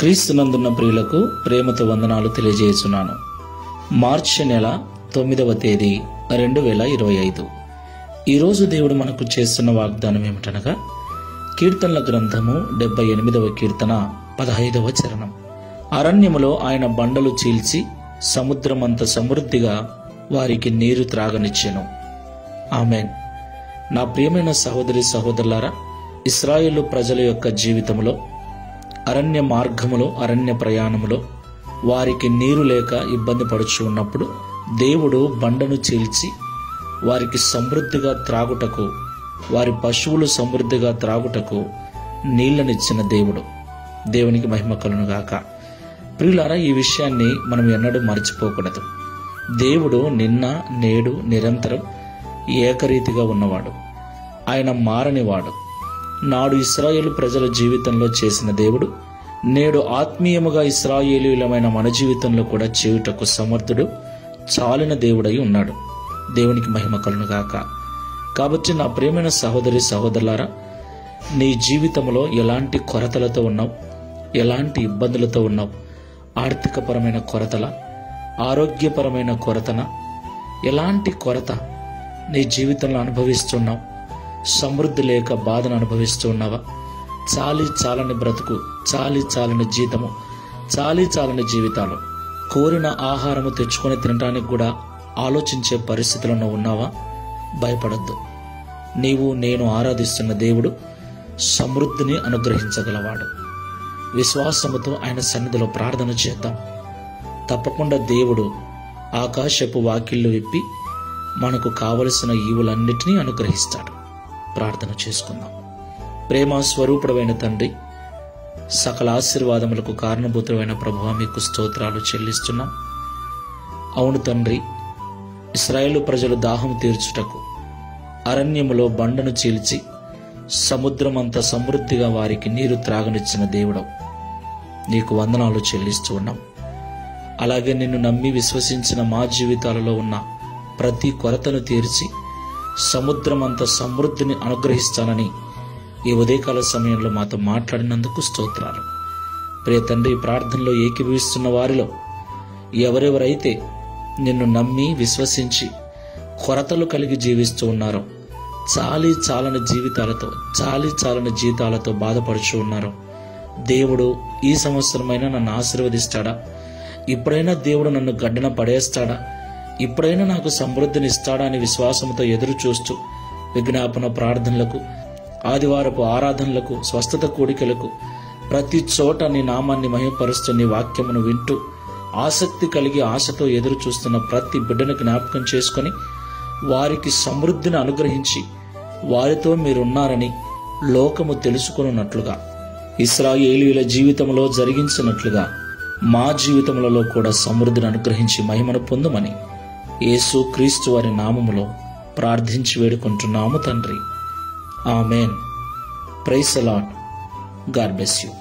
క్రీస్తునందున్న ప్రియులకు ప్రేమతో వందనాలు తెలియజేస్తున్నాను. మార్చి నెల 9వ తేదీ 2025. ఈరోజు దేవుడు మనకు చేస్తున్న వాగ్దానం ఏమిటనగా, కీర్తనల గ్రంథము 78వ కీర్తన 15వ చరణం. అరణ్యములో ఆయన బండలు చీల్చి సముద్రమంత సమృద్ధిగా వారికి నీరు త్రాగనిచ్చెను. ఆమెన్. నా ప్రియమైన సహోదరి సహోదరులారా, ఇశ్రాయేలు ప్రజల యొక్క జీవితంలో అరణ్య మార్గములో, అరణ్య ప్రయాణములో వారికి నీరు లేక ఇబ్బంది పడుచు ఉన్నప్పుడు దేవుడు బండను చీల్చి వారికి సమృద్ధిగా త్రాగుటకు, వారి పశువులు సమృద్ధిగా త్రాగుటకు నీళ్లనిచ్చిన దేవుడు. దేవునికి మహిమ కలుగును గాక. ప్రియులారా, ఈ విషయాన్ని మనం ఎన్నడూ మర్చిపోకూడదు. దేవుడు నిన్న నేడు నిరంతరం ఏకరీతిగా ఉన్నవాడు. ఆయన మారనివాడు. నాడు ఇశ్రాయేలు ప్రజల జీవితంలో చేసిన దేవుడు నేడు ఆత్మీయముగా ఇశ్రాయేలీయులమైన మన జీవితంలో కూడా చేయుటకు సమర్థుడు, చాలిన దేవుడై ఉన్నాడు. దేవునికి మహిమ కలుగును గాక. కాబట్టి నా ప్రియమైన సహోదరి సహోదరులారా, నీ జీవితంలో ఎలాంటి కొరతలతో ఉన్నావు, ఎలాంటి ఇబ్బందులతో ఉన్నావు? ఆర్థికపరమైన కొరతల, ఆరోగ్యపరమైన కొరతన, ఎలాంటి కొరత నీ జీవితంలో అనుభవిస్తున్నావు? సమృద్ధి లేక బాధను అనుభవిస్తూ ఉన్నావా? చాలి చాలని బ్రతుకు, చాలి చాలని జీతము, చాలి చాలని జీవితాలు, కోరిన ఆహారము తెచ్చుకొని తినడానికి కూడా ఆలోచించే పరిస్థితుల్లో ఉన్నావా? భయపడద్దు. నీవు నేను ఆరాధిస్తున్న దేవుడు సమృద్ధిని అనుగ్రహించగలవాడు. విశ్వాసముతో ఆయన సన్నిధిలో ప్రార్థన చేద్దాం. తప్పకుండా దేవుడు ఆకాశపు వాకిళ్లు విప్పి మనకు కావలసిన ఈవులన్నిటినీ అనుగ్రహిస్తాడు. ప్రార్థన చేసుకుందాం. ప్రేమ స్వరూపుడమైన తండ్రి, సకల ఆశీర్వాదములకు కారణభూతమైన ప్రభువా, మీకు స్తోత్రాలు చెల్లిస్తున్నాం. అవును తండ్రి, ఇశ్రాయేలు ప్రజలు దాహం తీర్చుటకు అరణ్యములో బండను చీల్చి సముద్రమంత సమృద్ధిగా వారికి నీరు త్రాగనిచ్చిన దేవుడవు, నీకు వందనాలు చెల్లిస్తూ ఉన్నాం. అలాగే నిన్ను నమ్మి విశ్వసించిన మా జీవితాలలో ఉన్న ప్రతి కొరతను తీర్చి సముద్రమంత సమృద్ధిని అనుగ్రహిస్తానని ఈ ఉదయకాల సమయంలో మాతో మాట్లాడినందుకు స్తోత్రాలు. ప్రియ తండ్రి, ప్రార్థనలో ఏకీభవిస్తున్న వారిలో ఎవరెవరైతే నిన్ను నమ్మి విశ్వసించి కొరతలు కలిగి జీవిస్తూ ఉన్నారో, చాలి చాలని జీవితాలతో, చాలి చాలని జీతాలతో బాధపడుచు ఉన్నారో, దేవుడు ఈ సంవత్సరమైనా నన్ను ఆశీర్వదిస్తాడా? ఇప్పుడైనా దేవుడు నన్ను గడ్డన పడేస్తాడా? ఇప్పుడైనా నాకు సమృద్ధిని ఇస్తాడా అని విశ్వాసంతో ఎదురు చూస్తూ విజ్ఞాపన ప్రార్థనలకు, ఆదివారపు ఆరాధనలకు, స్వస్థత కూడికలకు, ప్రతి చోట నీ నామాన్ని మహిమపరుస్తూ నీ వాక్యమును వింటూ ఆసక్తి కలిగి ఆశతో ఎదురు చూస్తున్న ప్రతి బిడ్డను జ్ఞాపకం చేసుకొని వారికి సమృద్ధిని అనుగ్రహించి వారితో మీరున్నారని లోకము తెలుసుకున్నట్లుగా, ఇశ్రాయేలీయుల జీవితంలో జరిగించినట్లుగా మా జీవితములలో కూడా సమృద్ధిని అనుగ్రహించి మహిమను పొందుమని యేసు క్రీస్తు వారి నామములో ప్రార్థించి వేడుకుంటున్నాము తండ్రి. Amen. Praise the Lord. God bless you.